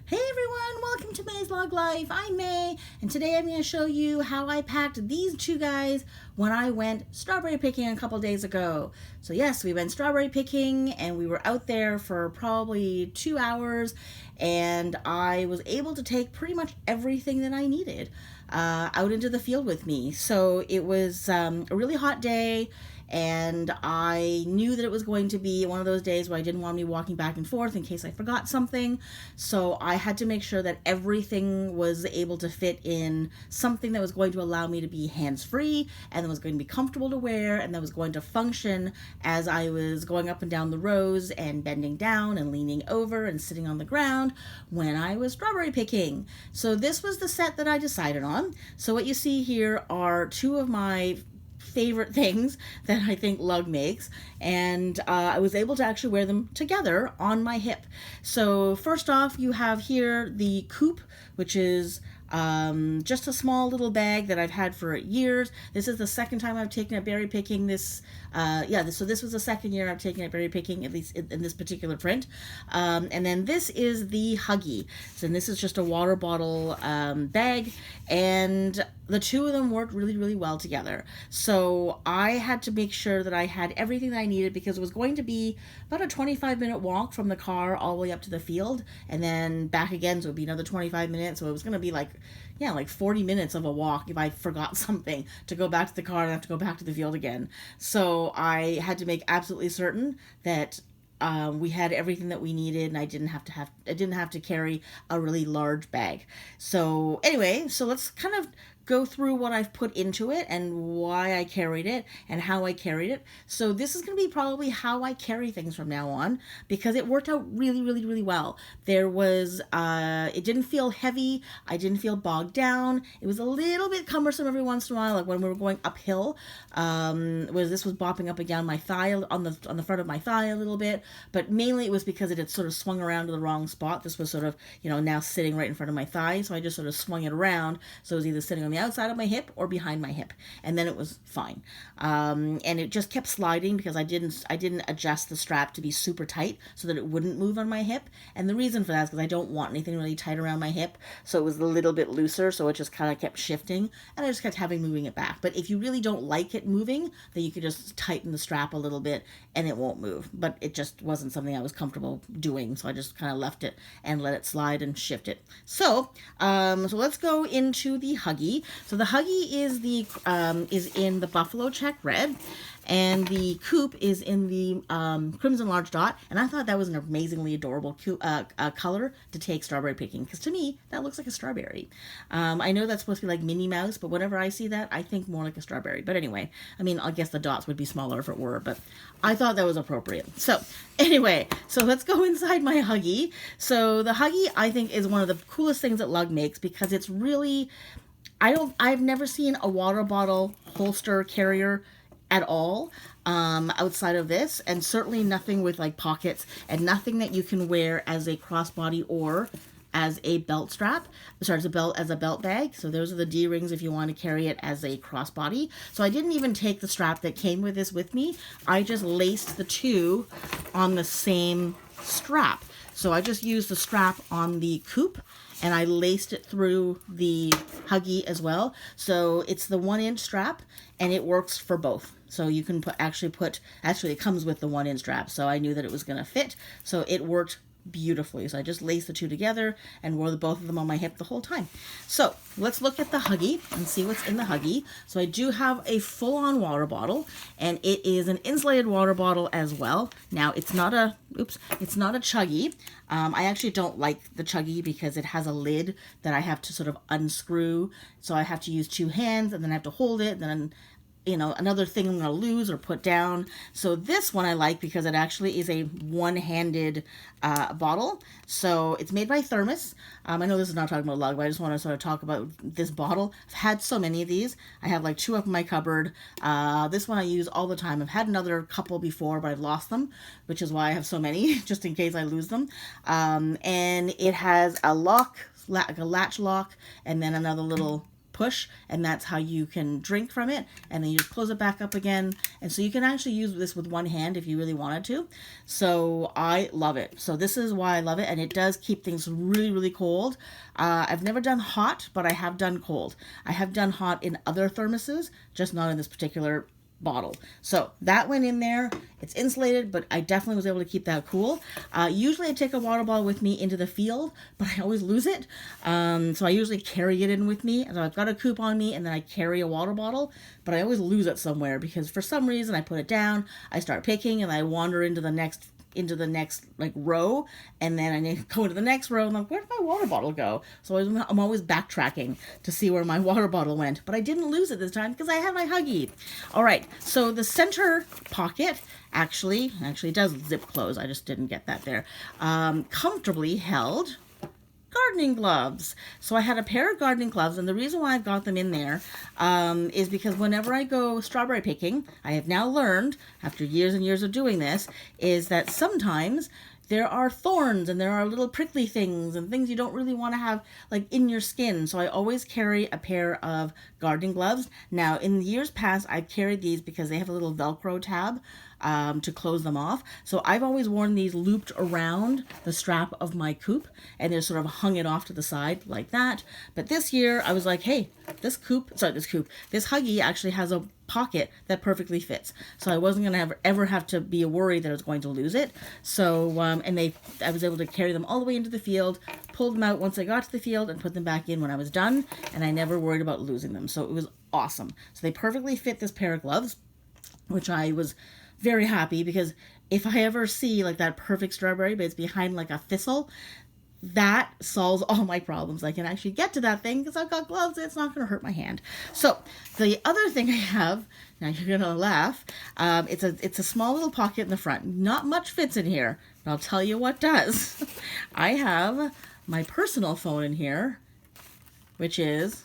Hey everyone, welcome to MaysLugLife. I'm May, and today I'm going to show you how I packed these two guys when I went strawberry picking a couple days ago. So yes, we went strawberry picking and we were out there for probably 2 hours, and I was able to take pretty much everything that I needed out into the field with me. So it was a really hot day, and I knew that it was going to be one of those days where I didn't want to be walking back and forth in case I forgot something. So I had to make sure that everything was able to fit in something that was going to allow me to be hands-free, and that was going to be comfortable to wear, and that was going to function as I was going up and down the rows and bending down and leaning over and sitting on the ground when I was strawberry picking. So this was the set that I decided on. So what you see here are two of my favorite things that I think Lug makes, and I was able to actually wear them together on my hip. So first off, you have here the coupe, which is just a small little bag that I've had for years. This is the second time I've taken it berry picking. So this was the second year I've taken it berry picking, at least in this particular print. And then this is the Huggie. So this is just a water bottle bag, and the two of them worked really, really well together. So I had to make sure that I had everything that I needed, because it was going to be about a 25-minute walk from the car all the way up to the field and then back again. So it would be another 25 minutes. So it was going to be like 40 minutes of a walk if I forgot something, to go back to the car and have to go back to the field again. So I had to make absolutely certain that we had everything that we needed, and I didn't have to carry a really large bag. So anyway, so let's kind of go through what I've put into it and why I carried it and how I carried it. So this is going to be probably how I carry things from now on, because it worked out really, really, really well. There was, it didn't feel heavy. I didn't feel bogged down. It was a little bit cumbersome every once in a while, like when we were going uphill, where this was bopping up and down my thigh, on the front of my thigh a little bit, but mainly it was because it had sort of swung around to the wrong spot. This was sort of, now sitting right in front of my thigh, so I just sort of swung it around, so it was either sitting on the outside of my hip or behind my hip, and then it was fine. And it just kept sliding because I didn't adjust the strap to be super tight so that it wouldn't move on my hip. And the reason for that is because I don't want anything really tight around my hip, so it was a little bit looser, so it just kind of kept shifting, and I just kept moving it back. But if you really don't like it moving, then you could just tighten the strap a little bit and it won't move. But it just wasn't something I was comfortable doing, so I just kind of left it and let it slide and shift it. So let's go into the Huggie. So the Huggie is in the buffalo check red, and the coupe is in the crimson large dot, and I thought that was an amazingly adorable color to take strawberry picking, because to me that looks like a strawberry. I know that's supposed to be like Minnie Mouse, but whenever I see that, I think more like a strawberry. But anyway, I mean, I guess the dots would be smaller if it were, but I thought that was appropriate. So anyway, so let's go inside my Huggie. So the Huggie, I think, is one of the coolest things that Lug makes, because it's really, I've never seen a water bottle holster carrier at all outside of this, and certainly nothing with like pockets, and nothing that you can wear as a crossbody or as a belt strap. Sorry, as a belt bag. So those are the D-rings if you want to carry it as a crossbody. So I didn't even take the strap that came with this with me. I just laced the two on the same strap. So I just used the strap on the coupe, and I laced it through the Huggie as well. So it's the 1-inch strap, and it works for both. So you can actually it comes with the 1-inch strap. So I knew that it was going to fit. So it worked beautifully. So I just laced the two together and wore both of them on my hip the whole time. So let's look at the Huggie and see what's in the Huggie. So I do have a full-on water bottle, and it is an insulated water bottle as well. Now it's not a Chuggie. I actually don't like the Chuggie because it has a lid that I have to sort of unscrew. So I have to use two hands, and then I have to hold it, and then another thing I'm going to lose or put down. So this one I like because it actually is a one-handed bottle. So it's made by Thermos. I know this is not talking about Lug, but I just want to sort of talk about this bottle. I've had so many of these. I have like 2 up in my cupboard. This one I use all the time. I've had another couple before, but I've lost them, which is why I have so many, just in case I lose them. And it has a lock, like a latch lock, and then another little push, and that's how you can drink from it. And then you just close it back up again. And so you can actually use this with one hand if you really wanted to. So I love it. So this is why I love it. And it does keep things really, really cold. I've never done hot, but I have done cold. I have done hot in other thermoses, just not in this particular bottle. So that went in there. It's insulated, but I definitely was able to keep that cool. Usually I take a water bottle with me into the field, but I always lose it. So I usually carry it in with me. So I've got a coupe on me, and then I carry a water bottle, but I always lose it somewhere because for some reason I put it down, I start picking, and I wander into the next like row, and then I need to go into the next row, and I'm like, where did my water bottle go? So I'm always backtracking to see where my water bottle went, but I didn't lose it this time because I had my Huggie. All right, so the center pocket actually does zip close. I just didn't get that there. Comfortably held gardening gloves. So I had a pair of gardening gloves, and the reason why I've got them in there is because whenever I go strawberry picking, I have now learned, after years and years of doing this, is that sometimes there are thorns and there are little prickly things and things you don't really want to have like in your skin. So I always carry a pair of gardening gloves. Now, in years past, I've carried these because they have a little Velcro tab to close them off. So I've always worn these looped around the strap of my coupe, and they're sort of hung it off to the side like that. But this year I was like, hey, this Huggie actually has a pocket that perfectly fits. So I wasn't going to ever have to be worried that I was going to lose it. So, I was able to carry them all the way into the field, pull them out once I got to the field, and put them back in when I was done. And I never worried about losing them. So it was awesome. So they perfectly fit this pair of gloves, which I was very happy, because if I ever see like that perfect strawberry, but it's behind like a thistle, that solves all my problems. I can actually get to that thing because I've got gloves and it's not going to hurt my hand. So the other thing I have, now you're going to laugh, it's a small little pocket in the front. Not much fits in here, but I'll tell you what does. I have my personal phone in here, which is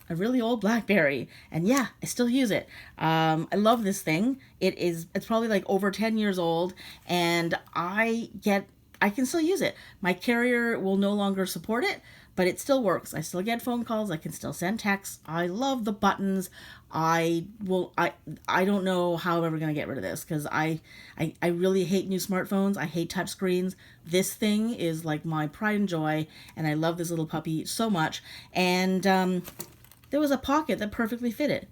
a really old BlackBerry, and yeah, I still use it. I love this thing. It's probably like over 10 years old, and I can still use it. My carrier will no longer support it, but it still works. I still get phone calls. I can still send texts. I love the buttons. I don't know how I'm ever going to get rid of this, because I really hate new smartphones. I hate touchscreens. This thing is like my pride and joy, and I love this little puppy so much. And there was a pocket that perfectly fit it.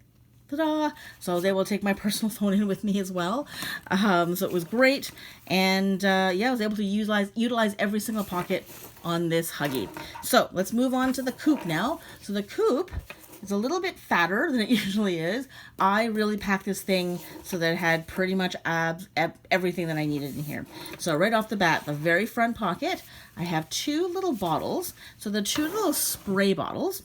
Ta-da! So I was able to take my personal phone in with me as well. So it was great. And I was able to utilize every single pocket on this Huggie. So let's move on to the coupe now. So the coupe is a little bit fatter than it usually is. I really packed this thing so that it had pretty much everything that I needed in here. So right off the bat, the very front pocket, I have two little bottles. So the two little spray bottles.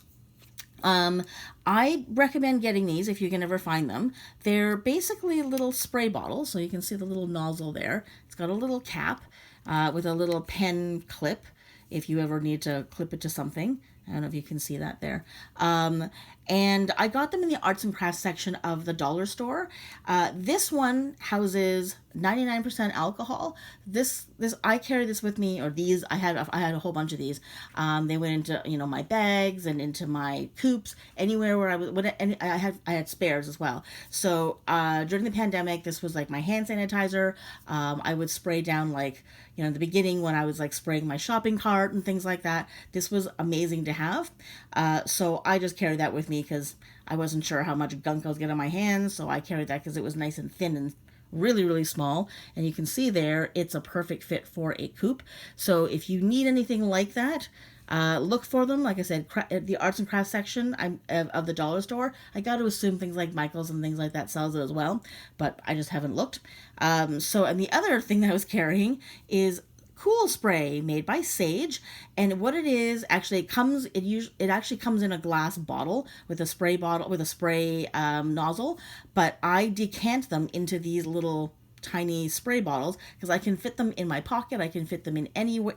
I recommend getting these if you can ever find them. They're basically little spray bottles, so you can see the little nozzle there. It's got a little cap with a little pen clip if you ever need to clip it to something. I don't know if you can see that there. And I got them in the arts and crafts section of the dollar store. This one houses 99% alcohol. This I carry this with me, or these I had a whole bunch of these. They went into my bags and into my coupes, anywhere where I had spares as well. So during the pandemic, this was like my hand sanitizer. I would spray down in the beginning when I was like spraying my shopping cart and things like that. This was amazing to have. So I just carried that with me because I wasn't sure how much gunk I was getting on my hands. So I carried that because it was nice and thin and really, really small. And you can see there, it's a perfect fit for a coupe. So if you need anything like that, look for them. Like I said, the arts and crafts section of the dollar store. I got to assume things like Michael's and things like that sells it as well, but I just haven't looked. And the other thing that I was carrying is Cool Spray made by Sage, and what it is actually it actually comes in a glass bottle with a spray nozzle, but I decant them into these little tiny spray bottles because I can fit them in my pocket. I can fit them in anywhere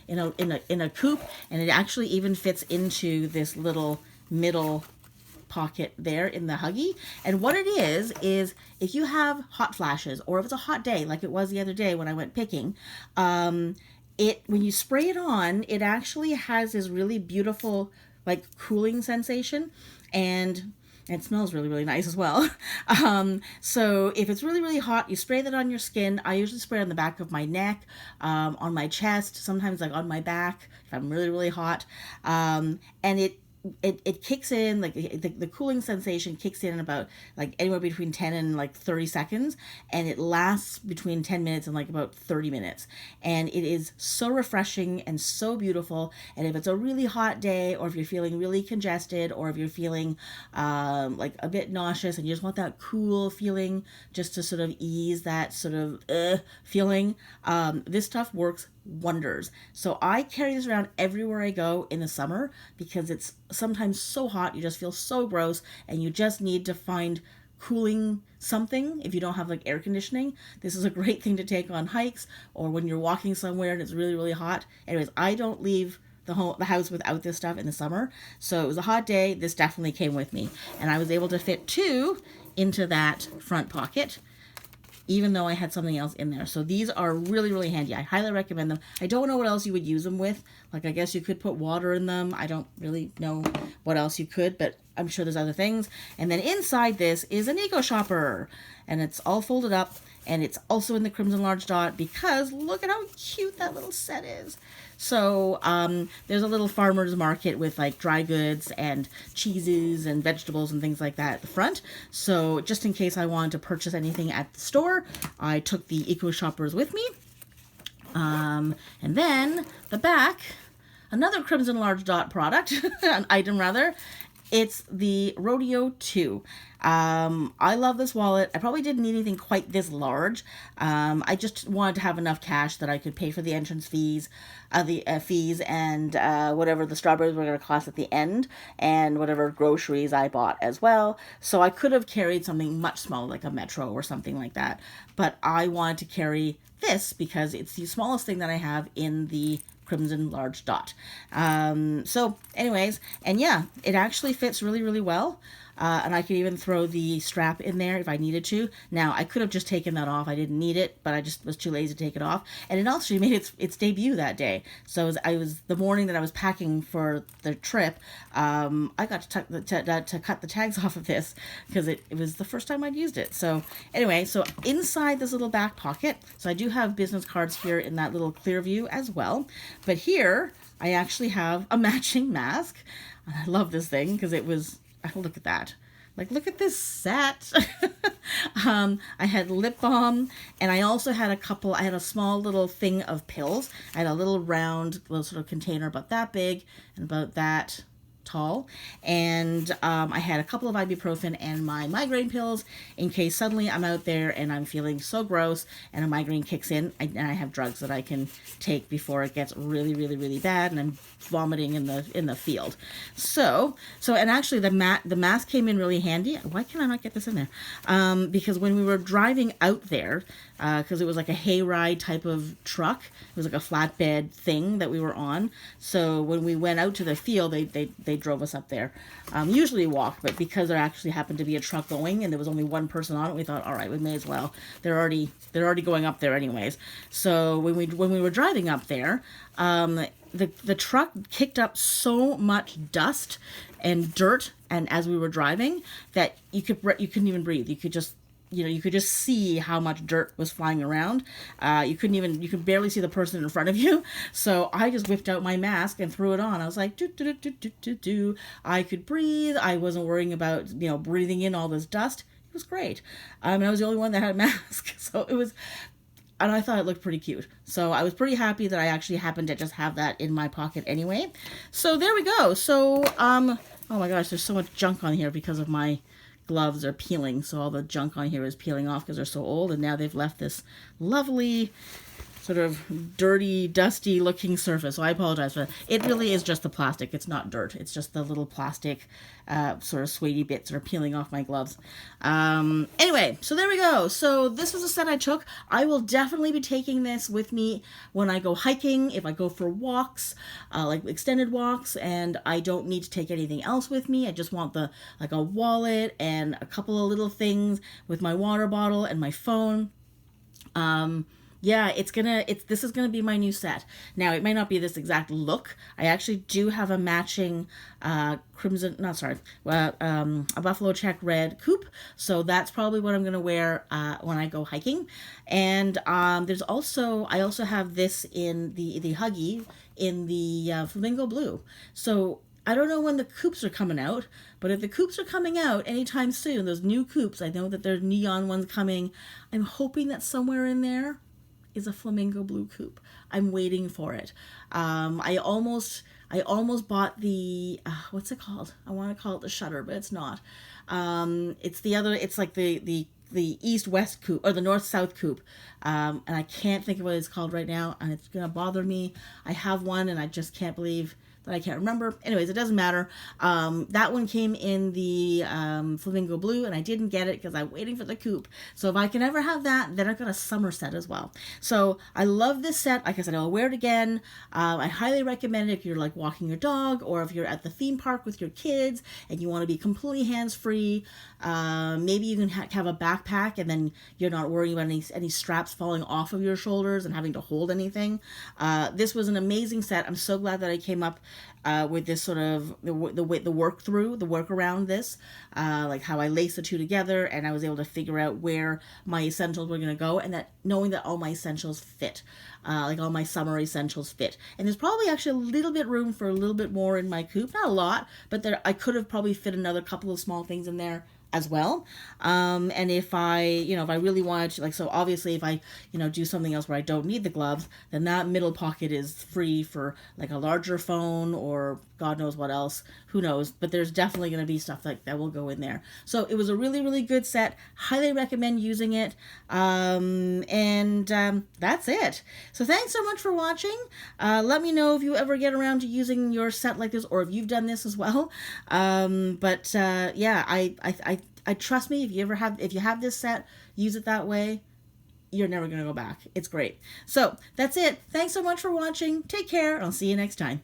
in a coupe, and it actually even fits into this little middle pocket there in the Huggie. And what it is if you have hot flashes, or if it's a hot day like it was the other day when I went picking, when you spray it on, it actually has this really beautiful like cooling sensation, and it smells really, really nice as well. So if it's really, really hot, you spray that on your skin. I usually spray it on the back of my neck, on my chest, sometimes like on my back if I'm really, really hot. And it kicks in, like the cooling sensation kicks in about like anywhere between 10 and like 30 seconds, and it lasts between 10 minutes and like about 30 minutes, and it is so refreshing and so beautiful. And if it's a really hot day, or if you're feeling really congested, or if you're feeling like a bit nauseous and you just want that cool feeling just to sort of ease that sort of feeling, this stuff works wonders. So I carry this around everywhere I go in the summer, because it's sometimes so hot you just feel so gross and you just need to find cooling something. If you don't have like air conditioning, this is a great thing to take on hikes, or when you're walking somewhere and it's really, really hot. Anyways, I don't leave the house without this stuff in the summer. So it was a hot day, this definitely came with me, and I was able to fit 2 into that front pocket, even though I had something else in there. So these are really, really handy. I highly recommend them. I don't know what else you would use them with. Like, I guess you could put water in them. I don't really know what else you could, but I'm sure there's other things. And then inside this is an eco shopper, and it's all folded up, and it's also in the Crimson Large Dot, because look at how cute that little set is. So there's a little farmer's market with like dry goods and cheeses and vegetables and things like that at the front. So just in case I wanted to purchase anything at the store, I took the eco shoppers with me. And then the back, another Crimson Large Dot product, an item rather. It's the Rodeo 2. I love this wallet. I probably didn't need anything quite this large. I just wanted to have enough cash that I could pay for the entrance fees, and whatever the strawberries were going to cost at the end, and whatever groceries I bought as well. So I could have carried something much smaller, like a Metro or something like that. But I wanted to carry this because it's the smallest thing that I have in the Crimson Large Dot. So anyways, and yeah, it actually fits really, really well. And I could even throw the strap in there if I needed to. Now, I could have just taken that off. I didn't need it, but I just was too lazy to take it off. And it also made its debut that day. So I was the morning that I was packing for the trip, I got to cut the tags off of this, because it was the first time I'd used it. So anyway, so inside this little back pocket, so I do have business cards here in that little clear view as well. But here, I actually have a matching mask. And I love this thing because it was... look at that. Like, look at this set. I had lip balm, and I also had I had a small little thing of pills. I had a little round, little sort of container about that big and about that tall, and I had a couple of ibuprofen and my migraine pills in case suddenly I'm out there and I'm feeling so gross and a migraine kicks in, and I have drugs that I can take before it gets really, really, really bad and I'm vomiting in the field. So and actually the mask came in really handy. Why can I not get this in there? Because when we were driving out there, because it was like a hayride type of truck, it was like a flatbed thing that we were on. So when we went out to the field, they drove us up there. Usually walk, but because there actually happened to be a truck going and there was only one person on it, we thought, all right, we may as well. They're already going up there anyways. So when we were driving up there, the truck kicked up so much dust and dirt, and as we were driving, that you couldn't even breathe. You could just see how much dirt was flying around. You could barely see the person in front of you. So I just whipped out my mask and threw it on. I was like, do. I could breathe. I wasn't worrying about, breathing in all this dust. It was great. I was the only one that had a mask. So it was, and I thought it looked pretty cute. So I was pretty happy that I actually happened to just have that in my pocket anyway. So there we go. So, oh my gosh, there's so much junk on here because of my gloves are peeling, so all the junk on here is peeling off because they're so old, and now they've left this lovely sort of dirty, dusty looking surface. So I apologize for that. It really is just the plastic. It's not dirt. It's just the little plastic sort of suede bits that are peeling off my gloves. Anyway, so there we go. So this was a set I took. I will definitely be taking this with me when I go hiking, if I go for walks, like extended walks, and I don't need to take anything else with me. I just want like a wallet and a couple of little things with my water bottle and my phone. Yeah, this is gonna be my new set. Now it may not be this exact look. I actually do have a matching crimson, not sorry, a buffalo check red coupe. So that's probably what I'm gonna wear when I go hiking. And I also have this in the Huggie in the flamingo blue. So I don't know when the coupes are coming out, but if the coupes are coming out anytime soon, those new coupes, I know that there's neon ones coming. I'm hoping that somewhere in there is a flamingo blue coupe. I'm waiting for it. I almost bought the what's it called? I want to call it the Shutter, but it's not. It's the other. It's like the east west coupe or the north south coupe, and I can't think of what it's called right now, and it's gonna bother me. I have one, and I just can't believe that I can't remember. Anyways, it doesn't matter. That one came in the flamingo blue, and I didn't get it because I'm waiting for the coupe. So if I can ever have that, then I've got a summer set as well. So I love this set. Like I said, I'll wear it again. I highly recommend it if you're like walking your dog, or if you're at the theme park with your kids and you want to be completely hands-free. Maybe you can have a backpack, and then you're not worrying about any straps falling off of your shoulders and having to hold anything. This was an amazing set. I'm so glad that I came up with this sort of the work around this, like how I lace the two together, and I was able to figure out where my essentials were going to go, and that knowing that all my essentials fit, like all my summer essentials fit. And there's probably actually a little bit room for a little bit more in my coupe, not a lot, but I could have probably fit another couple of small things in there as well. And if I really wanted to, like, so obviously if I, do something else where I don't need the gloves, then that middle pocket is free for like a larger phone or God knows what else, who knows, but there's definitely going to be stuff like that will go in there. So it was a really, really good set. Highly recommend using it. That's it. So thanks so much for watching. Let me know if you ever get around to using your set like this, or if you've done this as well. I trust me, if you have this set, use it that way, you're never going to go back. It's great. So that's it. Thanks so much for watching. Take care. I'll see you next time.